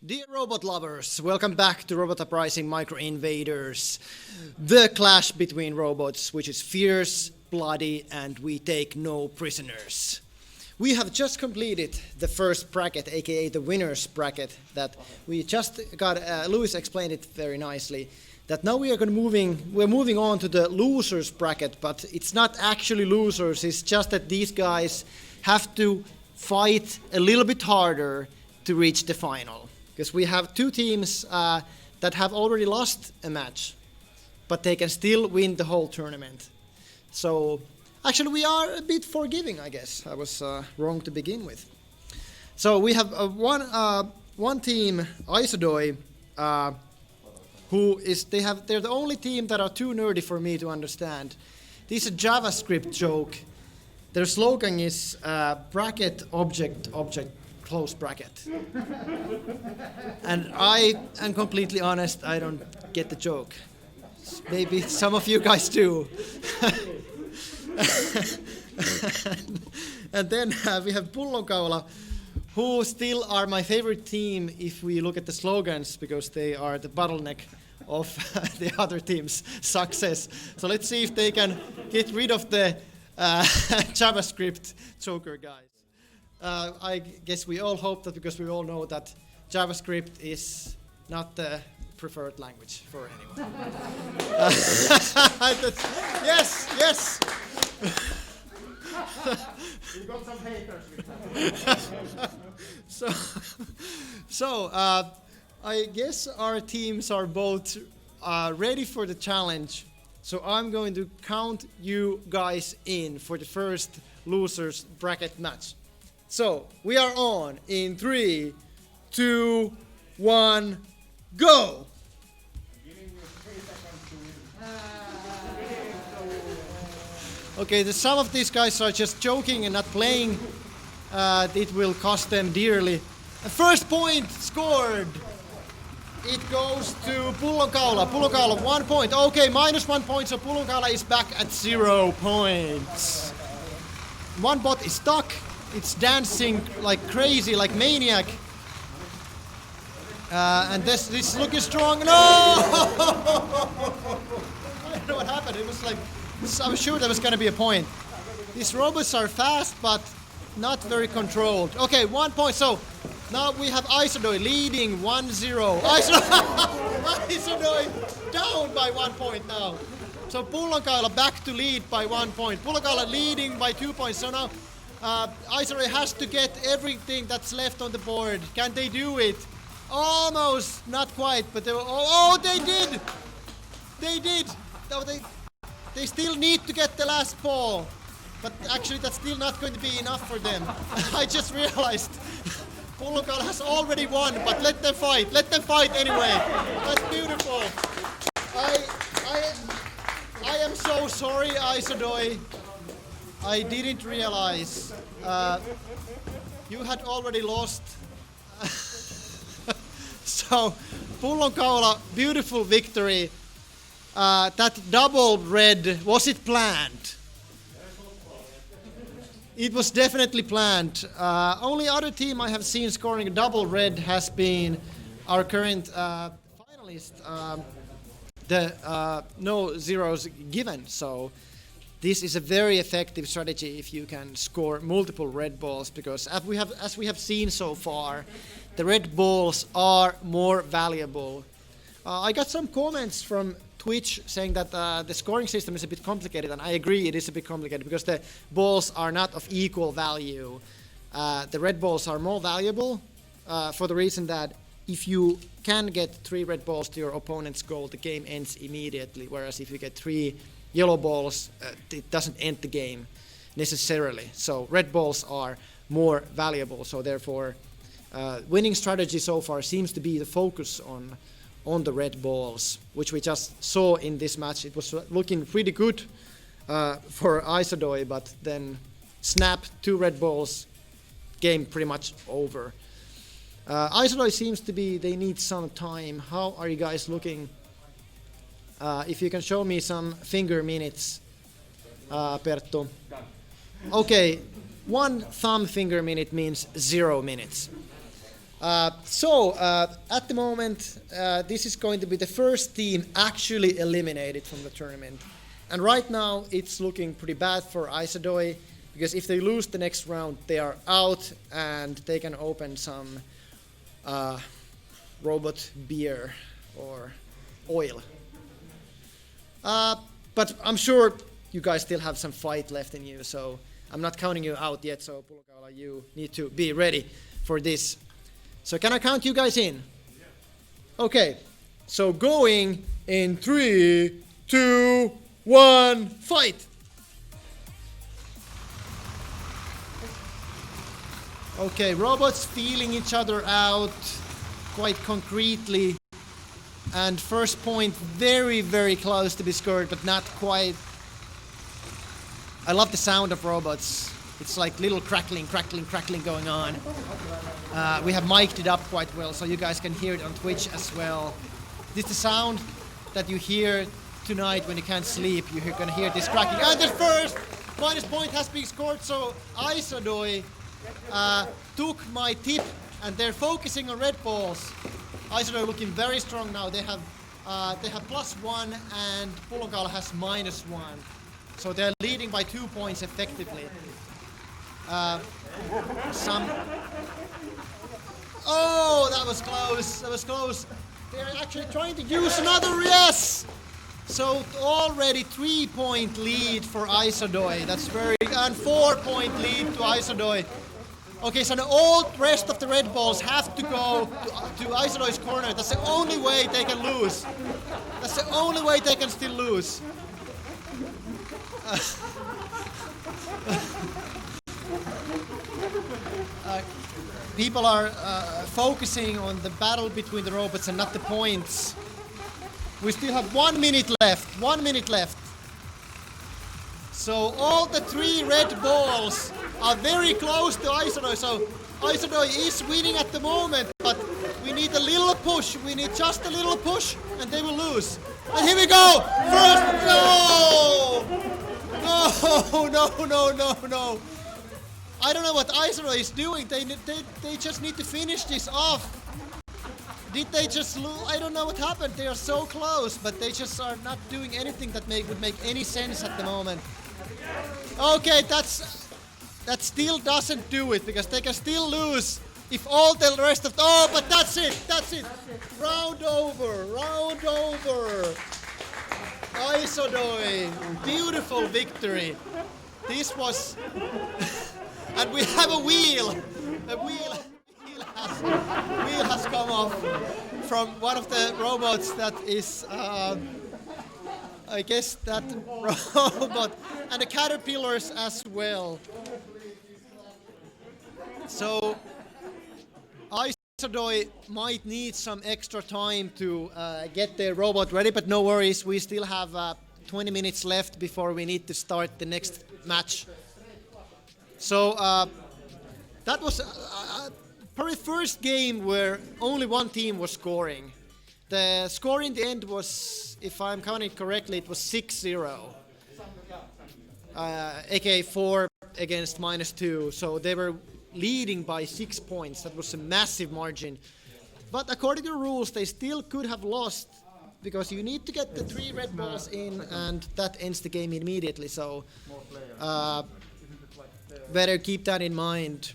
Dear robot lovers, welcome back to Robot Uprising Micro Invaders, the clash between robots, which is fierce, bloody, and we take no prisoners. We have just completed the first bracket, aka the winner's bracket, that we just got. Louis explained it very nicely. That now we're moving on to the losers bracket, but it's not actually losers. It's just that these guys have to fight a little bit harder to reach the final. Because we have two teams that have already lost a match, but they can still win the whole tournament. So actually we are a bit forgiving, I guess. I was wrong to begin with. So we have one team, Aisodoi, they're the only team that are too nerdy for me to understand. This is a JavaScript joke. Their slogan is bracket object close bracket. And I am completely honest, I don't get the joke. Maybe some of you guys do. And then we have Pullonkaula, who still are my favorite team if we look at the slogans, because they are the bottleneck of the other team's success. So let's see if they can get rid of the JavaScript joker guys. I guess we all hope that, because we all know that JavaScript is not the preferred language for anyone. Yes. You got some haters with that. So I guess our teams are both ready for the challenge. So I'm going to count you guys in for the first losers bracket match. So we are on in 3, 2, 1, go! Okay, some of these guys are just joking and not playing. It will cost them dearly. The first point scored. It goes to Pullonkaula. Pullonkaula, 1 point. Okay, -1 point, so Pullonkaula is back at 0 points. One bot is stuck. It's dancing like crazy, like maniac. And this is looking strong. No! I don't know what happened. It was like, I was sure there was going to be a point. These robots are fast, but not very controlled. Okay, 1 point. So now we have Aisodoi leading 1-0. Aisodoi down by 1 point now. So Pullonkaula back to lead by 1 point. Pullonkaula leading by 2 points. So now Aisodoi has to get everything that's left on the board. Can they do it? Almost, not quite, but they did! They did! They still need to get the last ball, but actually that's still not going to be enough for them. I just realized Pullonkaula has already won, but let them fight anyway. That's beautiful. I am so sorry, Aisodoi. I didn't realize you had already lost. So, Pullonkaula, beautiful victory. That double red, was it planned? It was definitely planned. Only other team I have seen scoring a double red has been our current finalist, no zeros given. So this is a very effective strategy if you can score multiple red balls, because as we have seen so far, the red balls are more valuable. I got some comments from Twitch saying that the scoring system is a bit complicated, and I agree it is a bit complicated because the balls are not of equal value. The red balls are more valuable for the reason that if you can get 3 red balls to your opponent's goal, the game ends immediately, whereas if you get 3 yellow balls, it doesn't end the game necessarily. So red balls are more valuable, so therefore winning strategy so far seems to be the focus on the red balls, which we just saw in this match. It was looking pretty good for Aisodoi, but then snap, 2 red balls, game pretty much over. Aisodoi seems to be, they need some time. How are you guys looking? If you can show me some finger minutes, Perttu. Okay, 1 thumb finger minute means 0 minutes. At the moment, this is going to be the first team actually eliminated from the tournament. And right now, it's looking pretty bad for Aisodoi, because if they lose the next round, they are out and they can open some robot beer or oil. But I'm sure you guys still have some fight left in you, so I'm not counting you out yet, so Pullonkaula, you need to be ready for this. So can I count you guys in? Yeah. Okay, so going in 3, 2, 1, fight! Okay, robots feeling each other out quite concretely. And first point very, very close to be scored, but not quite. I love the sound of robots. It's like little crackling, crackling, crackling going on. We have mic'd it up quite well, so you guys can hear it on Twitch as well. This is the sound that you hear tonight when you can't sleep. You're gonna hear this cracking. And the first minus point has been scored, so Aisodoi took my tip, and they're focusing on red balls. Aisodoi looking very strong now. They have +1 and Pullonkaula has -1. So they're leading by 2 points effectively. Oh, that was close. That was close. They're actually trying to use another, yes! So already 3-point lead for Aisodoi. That's very, and 4-point lead to Aisodoi. Okay, so the all rest of the red balls have to go to Aisodoi's corner. That's the only way they can lose. That's the only way they can still lose. People are focusing on the battle between the robots and not the points. We still have 1 minute left. 1 minute left. So all the 3 red balls are very close to Aisodoi. So Aisodoi is winning at the moment, but we need a little push. We need just a little push, and they will lose. And here we go. First, no, no. I don't know what Aisodoi is doing. They just need to finish this off. Did they just lose? I don't know what happened. They are so close, but they just are not doing anything that would make any sense at the moment. Okay, that still doesn't do it, because they can still lose if all the rest of... Oh, but that's it. Round over. Aisodoi, beautiful victory. This was... And we have a wheel. A wheel has come off from one of the robots that is... I guess that robot, and the caterpillars as well. So Aisodoi might need some extra time to get their robot ready, but no worries, we still have 20 minutes left before we need to start the next match. So that was probably first game where only one team was scoring. The score in the end was, if I'm counting correctly, it was 6-0. aka 4 against -2. So they were leading by 6 points. That was a massive margin. But according to the rules, they still could have lost, because you need to get the 3 red balls in, and that ends the game immediately. So better keep that in mind.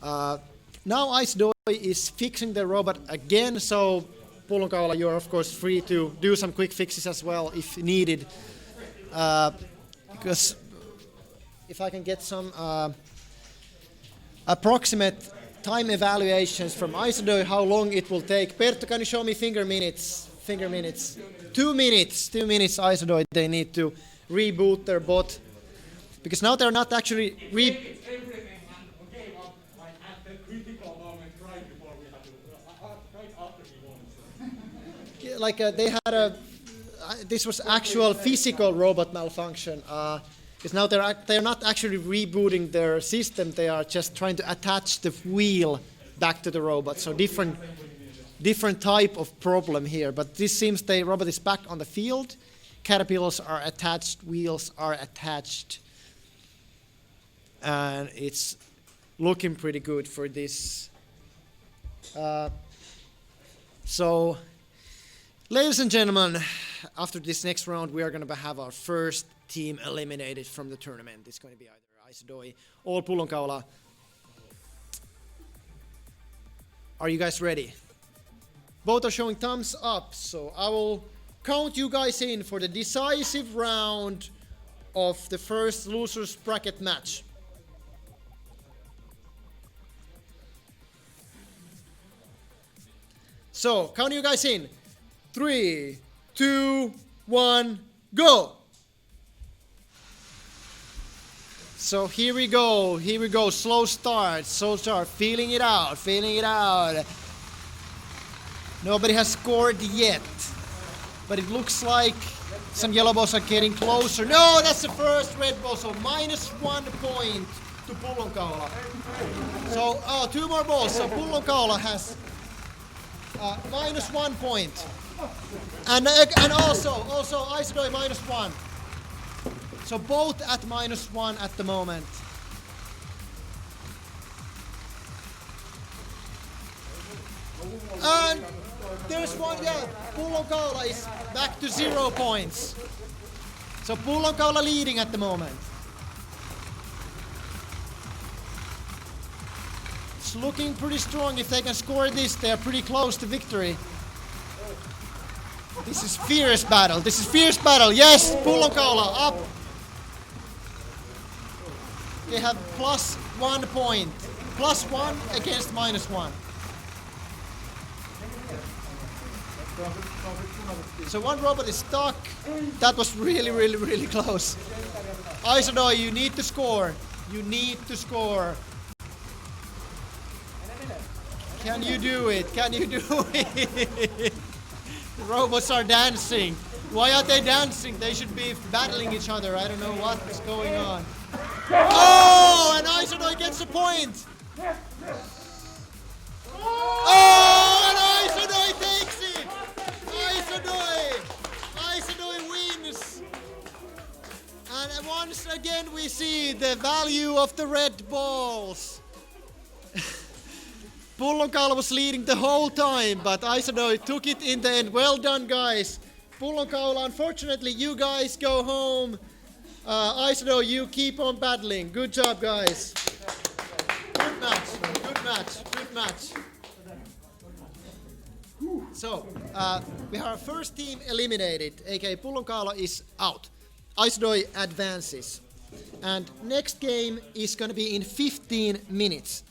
Now Aisodoi is fixing the robot again, so Pullonkaula, you're of course free to do some quick fixes as well if needed. Because if I can get some approximate time evaluations from Aisodoi, how long it will take. Perttu, can you show me finger minutes? 2 minutes. 2 minutes Aisodoi, they need to reboot their bot. Because now they're not actually like they had a this was actual physical robot malfunction, because now they're not actually rebooting their system, they are just trying to attach the wheel back to the robot. So different type of problem here, but this seems the robot is back on the field, caterpillars are attached, wheels are attached, and it's looking pretty good for this So, ladies and gentlemen, after this next round, we are going to have our first team eliminated from the tournament. It's going to be either Aisodoi or Pullonkaula. Are you guys ready? Both are showing thumbs up, so I will count you guys in for the decisive round of the first losers bracket match. So, count you guys in. 3, 2, 1, go! So here we go, slow start, feeling it out. Nobody has scored yet, but it looks like some yellow balls are getting closer. No, that's the first red ball, so -1 point to Pullonkaula. So, 2 more balls, so Pullonkaula has -1 point. And also Aisodoi -1. So both at -1 at the moment. And there's one, yeah, Pullonkaula is back to 0 points. So Pullonkaula leading at the moment. It's looking pretty strong. If they can score this, they are pretty close to victory. This is fierce battle. Yes, Pullonkaula up. They have +1 point. +1 against -1. So one robot is stuck. That was really close. Aisodoi, you need to score. Can you do it? The robots are dancing. Why are they dancing? They should be battling each other. I don't know what is going on. Oh, and Aisodoi gets a point. Oh, and Aisodoi takes it. Aisodoi wins. And once again we see the value of the red balls. Pullonkaula was leading the whole time, but Aisodoi took it in the end. Well done, guys. Pullonkaula, unfortunately, you guys go home. Aisodoi, you keep on battling. Good job, guys. Good match. So, we have our first team eliminated, aka Pullonkaula is out. Aisodoi advances. And next game is going to be in 15 minutes.